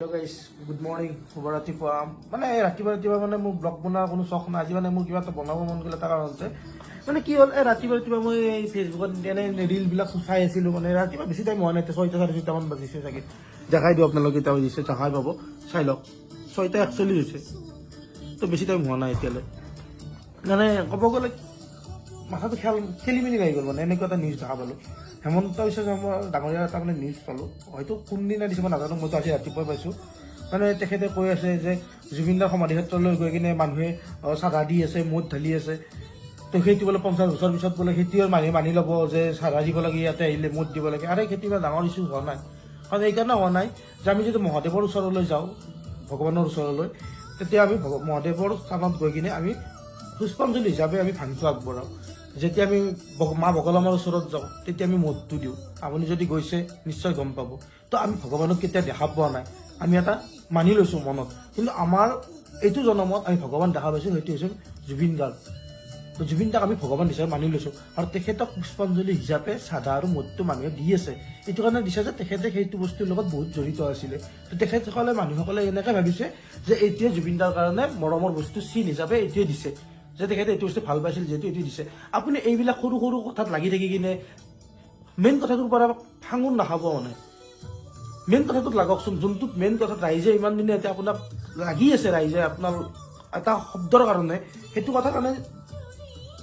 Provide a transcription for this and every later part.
Hello' guys, good morning. শুভ ৰাতিপুৱা। মানে ৰাতিপুৱা মানে মোৰ ব্লগ বনোৱাৰ কোনো চখ নাই। আজি মানে মোৰ কিবা এটা বনাব মন গ'ল এটা কাৰণতে। মানে কি হ'ল, ৰাতিপুৱা মই এই ফেচবুকত এনে ৰিলবিলাক চাই আছিলোঁ। মানে ৰাতিপুৱা বেছি টাইম হোৱা নাই, 6:30 বাজিছে চাগে। দেখাই দিওঁ আপোনালোকে, কেইটা বাজিছে দেখাই পাব, চাই লওক। 6:41 হৈছে, তো বেছি টাইম হোৱা নাই এতিয়ালৈ। মানে ক'ব গ'লে মাথাটো খেলি মেলি লাগি গ'ল। মানে এনেকুৱা এটা নিউজ দেখা পালোঁ। হেমন্ত বিশ্ব শৰ্মাৰ ডাঙৰীয়া এটা মানে নিউজ পালোঁ। হয়তো কোনদিনা দিছে মই নাজানো, মইতো আজি ৰাতিপুৱাই পাইছোঁ। মানে তেখেতে কৈ আছে যে জুবিনদাৰ সমাধি ক্ষেত্ৰলৈ গৈ কিনে মানুহে চাধা দি আছে, মদ ঢালি আছে। তো সেইটো বোলে 50 বছৰ পিছত বোলে সেইটোৱে মানুহে মানি ল'ব যে চাধা দিব লাগে, ইয়াতে আহিলে মদ দিব লাগে। আৰু সেইটো ইমান ডাঙৰ ইছ্যু হোৱা নাই। কাৰণ এইকাৰণে হোৱা নাই যে আমি যদি মহাদেৱৰ ওচৰলৈ যাওঁ, ভগৱানৰ ওচৰলৈ, তেতিয়া আমি মহাদেৱৰ স্থানত গৈ কিনে আমি পুষ্পাঞ্জলি হিচাপে আমি ভাঙটো আগবঢ়াওঁ। যেতিয়া আমি মা বগলামাৰ ওচৰত যাওঁ, তেতিয়া আমি মদটো দিওঁ। আপুনি যদি গৈছে নিশ্চয় গম পাব। তো আমি ভগৱানক কেতিয়া দেখা পোৱা নাই, আমি এটা মানি লৈছোঁ মনত। কিন্তু আমাৰ এইটো জন্মত আমি ভগৱান দেখা পাইছোঁ, সেইটো হৈছে জুবিন গাৰ্গ। তো জুবিন দাক আমি ভগৱান হিচাপে মানি লৈছোঁ। আৰু তেখেতক পুষ্পাঞ্জলি হিচাপে চাধা আৰু মদটো মানুহে দি আছে। এইটো কাৰণে দিছে যে তেখেতে সেইটো বস্তুৰ লগত বহুত জড়িত আছিলে। তো তেখেতসকলে মানুহসকলে এনেকৈ ভাবিছে যে এইটোৱে জুবিন দাৰ কাৰণে মৰমৰ বস্তু চিন হিচাপে এইটোৱে দিছে, যে তেখেতে এইটো বস্তু ভাল পাইছিল যিহেতু এইটো দিছে। আপুনি এইবিলাক সৰু সৰু কথাত লাগি থাকি কিনে মেইন কথাটোৰ পৰা ভাঙোন নাখাব। মানে মেইন কথাটোত লাগকচোন। যোনটোত মেইন কথাত ৰাইজে ইমান দিনে এতিয়া আপোনাক লাগি আছে, ৰাইজে আপোনাৰ এটা শব্দৰ কাৰণে, সেইটো কথাৰ কাৰণে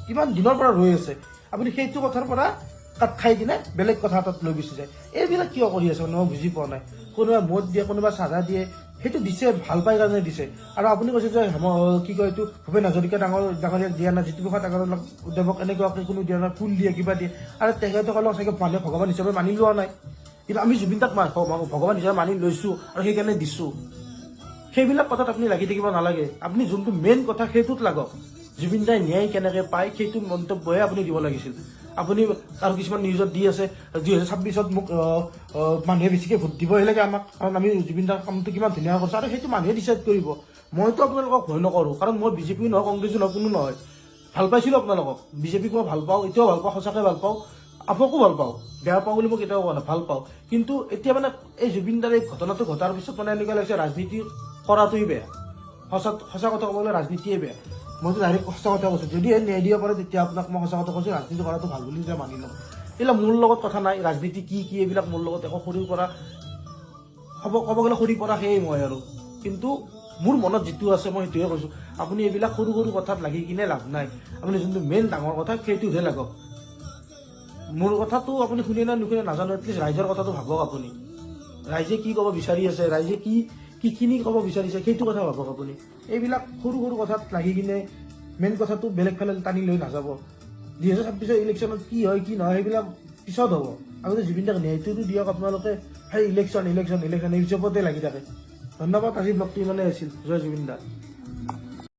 কিমান দিনৰ পৰা ৰৈ আছে। আপুনি সেইটো কথাৰ পৰা কাট খাই কিনে বেলেগ কথা এটাত লৈ গুচি যায়। এইবিলাক কিয় কৰি আছে মানে মই বুজি পোৱা নাই। কোনোবাই মদ দিয়ে, কোনোবাই চাধা দিয়ে, সেইটো দিছে ভাল পাই কাৰণে দিছে। আৰু আপুনি কৈছে যে কি কয় এইটো ভূপেন হাজৰিকা ডাঙৰীয়াক দিয়া নাই, জ্যোতিপ্ৰসাদ আগৰৱালাদেৱক এনেকুৱাকৈ কোনো দিয়া নাই, ফুল দিয়ে, কিবা দিয়ে। আৰু তেখেতসকলক চাগে মানুহে ভগৱান হিচাপে মানি লোৱা নাই। কিন্তু আমি জুবিন দাক ভগৱান হিচাপে মানি লৈছোঁ আৰু সেইকাৰণে দিছোঁ। সেইবিলাক কথাত আপুনি লাগি থাকিব নালাগে। আপুনি যোনটো মেইন কথা সেইটোত লাগক। জুবিন দাই ন্যায় কেনেকৈ পায় সেইটো মন্তব্যহে আপুনি দিব লাগিছিল। আপুনি আৰু কিছুমান নিউজত দি আছে 2026 মোক মানুহে বেছিকৈ ভোট দিবহে লাগে আমাক, কাৰণ আমি জুবিন দাৰ কামটো কিমান ধুনীয়া কৰিছোঁ। আৰু সেইটো মানুহে ডিচাইড কৰিব। মইতো আপোনালোকক ভয় নকৰোঁ, কাৰণ মই বিজেপি নহয়, কংগ্ৰেছো নহয়, কোনো নহয়। ভাল পাইছিলোঁ আপোনালোকক, বিজেপিক মই ভাল পাওঁ, এতিয়াও ভাল পাওঁ, সঁচাকৈ ভাল পাওঁ। আপোনাকো ভাল পাওঁ, বেয়া পাওঁ বুলি মই কেতিয়াও কোৱা নাই, ভাল পাওঁ। কিন্তু এতিয়া মানে এই জুবিন দাৰ এই ঘটনাটো ঘটাৰ পিছত মানে এনেকুৱা লাগিছে ৰাজনীতি কৰাটোৱেই বেয়া। সঁচা কথা ক'বলৈ ৰাজনীতিয়ে বেয়া। মইতো ডাইৰেক্ট সঁচা কথা কৈছোঁ। যদি ন্যায় দিব পাৰে তেতিয়া আপোনাক মই সঁচা কথা কৈছোঁ, ৰাজনীতি কৰাটো ভাল বুলি যেতিয়া মানি লওঁ। এইবিলাক মোৰ লগত কথা নাই, ৰাজনীতি কি এইবিলাক মোৰ লগত একো সৰুৰ পৰা ক'ব গ'লে সৰুৰ পৰা সেয়ে মই আৰু। কিন্তু মোৰ মনত যিটো আছে মই সেইটোৱে কৈছোঁ। আপুনি এইবিলাক সৰু সৰু কথাত লাগি কিনে লাভ নাই। আপুনি যোনটো মেইন ডাঙৰ কথা সেইটোতহে লাগক। মোৰ কথাটো আপুনি শুনে না নুশুনে নাজানো, এটলিষ্ট ৰাইজৰ কথাটো ভাবক আপুনি। ৰাইজে কি ক'ব বিচাৰি আছে, ৰাইজে কিখিনি ক'ব বিচাৰিছে সেইটো কথা ভাবক আপুনি। এইবিলাক সৰু সৰু কথাত লাগি কিনে মেইন কথাটো বেলেগ ফালে টানি লৈ নাযাব। 2026 ইলেকশ্যনত কি হয় কি নহয় সেইবিলাক পিছত হ'ব। আগতে জুবিন দাক ন্যায়টোতো দিয়ক আপোনালোকে। সেই ইলেকশ্যন এই হিচাপতে লাগি থাকে। ধন্যবাদ। আজিৰ ব্লগটো ইমানেই আছিল। জয় জুবিন দা।